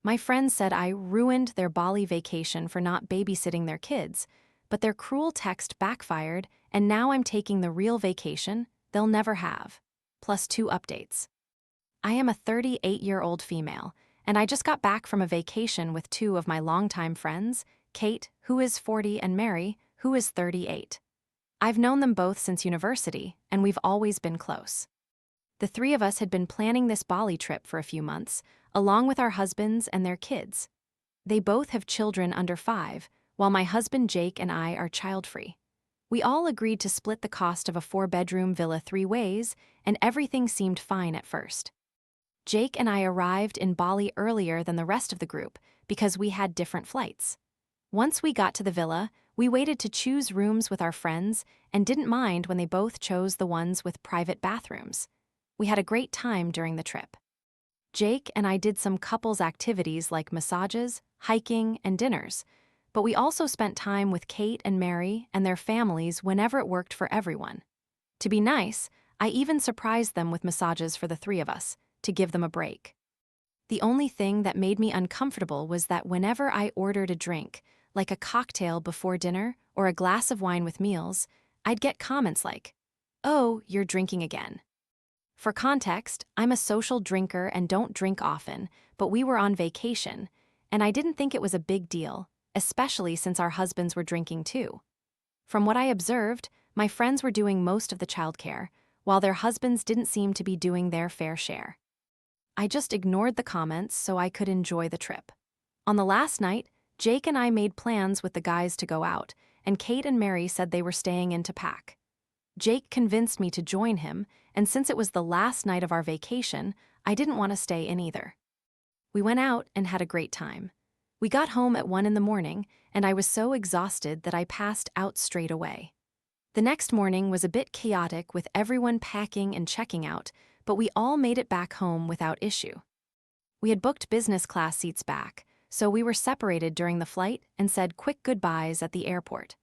My friends said I ruined their Bali vacation for not babysitting their kids, but their cruel text backfired, and now I'm taking the real vacation they'll never have. Plus 2 updates. I am a 38-year-old female, and I just got back from a vacation with 2 of my longtime friends, Kate, who is 40, and Mary, who is 38. I've known them both since university, and we've always been close. The 3 of us had been planning this Bali trip for a few months, along with our husbands and their kids. They both have children under 5, while my husband Jake and I are child-free. We all agreed to split the cost of a 4-bedroom villa 3 ways, and everything seemed fine at first. Jake and I arrived in Bali earlier than the rest of the group because we had different flights. Once we got to the villa, we waited to choose rooms with our friends and didn't mind when they both chose the ones with private bathrooms. We had a great time during the trip. Jake and I did some couples activities like massages, hiking, and dinners, but we also spent time with Kate and Mary and their families whenever it worked for everyone. To be nice, I even surprised them with massages for the 3 of us, to give them a break. The only thing that made me uncomfortable was that whenever I ordered a drink, like a cocktail before dinner or a glass of wine with meals, I'd get comments like, "Oh, you're drinking again." For context, I'm a social drinker and don't drink often, but we were on vacation, and I didn't think it was a big deal, especially since our husbands were drinking too. From what I observed, my friends were doing most of the childcare, while their husbands didn't seem to be doing their fair share. I just ignored the comments so I could enjoy the trip. On the last night, Jake and I made plans with the guys to go out, and Kate and Mary said they were staying in to pack. Jake convinced me to join him, and since it was the last night of our vacation, I didn't want to stay in either. We went out and had a great time. We got home at 1 in the morning, and I was so exhausted that I passed out straight away. The next morning was a bit chaotic with everyone packing and checking out, but we all made it back home without issue. We had booked business class seats back, so we were separated during the flight and said quick goodbyes at the airport.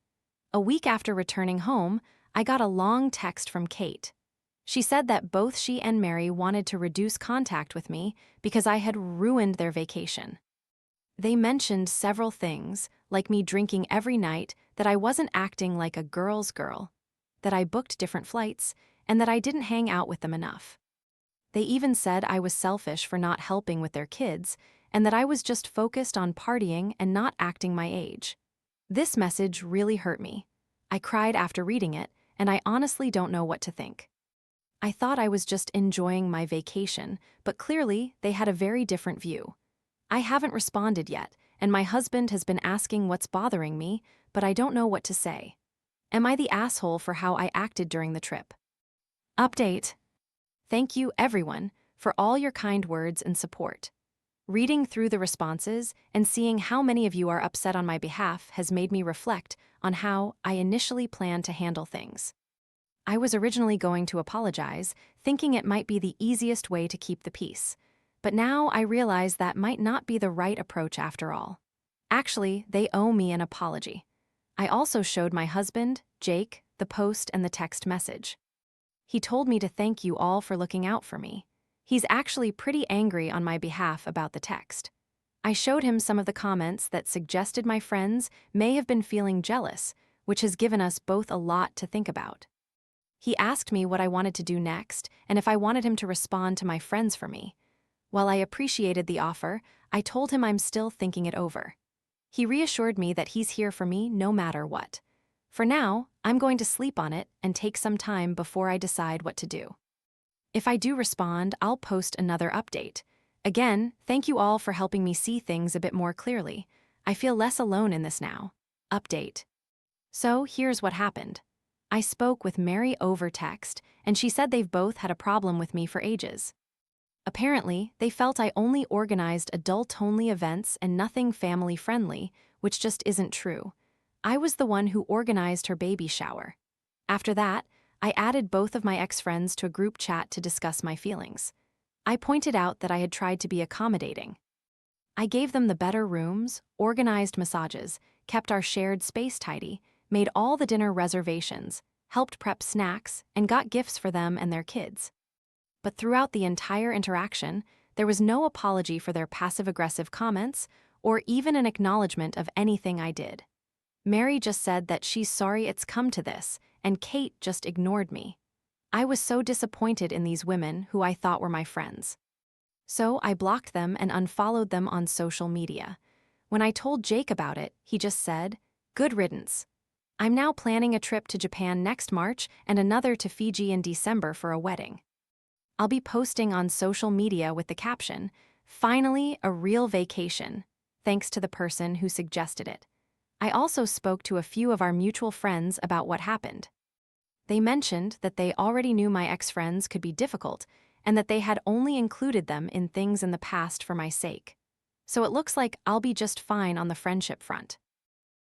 A week after returning home, I got a long text from Kate. She said that both she and Mary wanted to reduce contact with me because I had ruined their vacation. They mentioned several things, like me drinking every night, that I wasn't acting like a girl's girl, that I booked different flights, and that I didn't hang out with them enough. They even said I was selfish for not helping with their kids, and that I was just focused on partying and not acting my age. This message really hurt me. I cried after reading it, and I honestly don't know what to think. I thought I was just enjoying my vacation, but clearly they had a very different view. I haven't responded yet, and my husband has been asking what's bothering me, but I don't know what to say. Am I the asshole for how I acted during the trip? Update. Thank you, everyone, for all your kind words and support. Reading through the responses and seeing how many of you are upset on my behalf has made me reflect on how I initially planned to handle things. I was originally going to apologize, thinking it might be the easiest way to keep the peace. But now I realize that might not be the right approach after all. Actually, they owe me an apology. I also showed my husband, Jake, the post and the text message. He told me to thank you all for looking out for me. He's actually pretty angry on my behalf about the text. I showed him some of the comments that suggested my friends may have been feeling jealous, which has given us both a lot to think about. He asked me what I wanted to do next and if I wanted him to respond to my friends for me. While I appreciated the offer, I told him I'm still thinking it over. He reassured me that he's here for me no matter what. For now, I'm going to sleep on it and take some time before I decide what to do. If I do respond, I'll post another update. Again, thank you all for helping me see things a bit more clearly. I feel less alone in this now. Update. So here's what happened. I spoke with Mary over text, and she said they've both had a problem with me for ages. Apparently, they felt I only organized adult-only events and nothing family-friendly, which just isn't true. I was the one who organized her baby shower. After that, I added both of my ex-friends to a group chat to discuss my feelings. I pointed out that I had tried to be accommodating. I gave them the better rooms, organized massages, kept our shared space tidy, made all the dinner reservations, helped prep snacks, and got gifts for them and their kids. But throughout the entire interaction, There was no apology for their passive-aggressive comments or even an acknowledgement of anything I did. Mary just said that she's sorry it's come to this, and Kate just ignored me. I was so disappointed in these women who I thought were my friends. So I blocked them and unfollowed them on social media. When I told Jake about it, he just said, "Good riddance." I'm now planning a trip to Japan next March and another to Fiji in December for a wedding. I'll be posting on social media with the caption, "Finally, a real vacation," thanks to the person who suggested it. I also spoke to a few of our mutual friends about what happened. They mentioned that they already knew my ex-friends could be difficult and that they had only included them in things in the past for my sake. So it looks like I'll be just fine on the friendship front.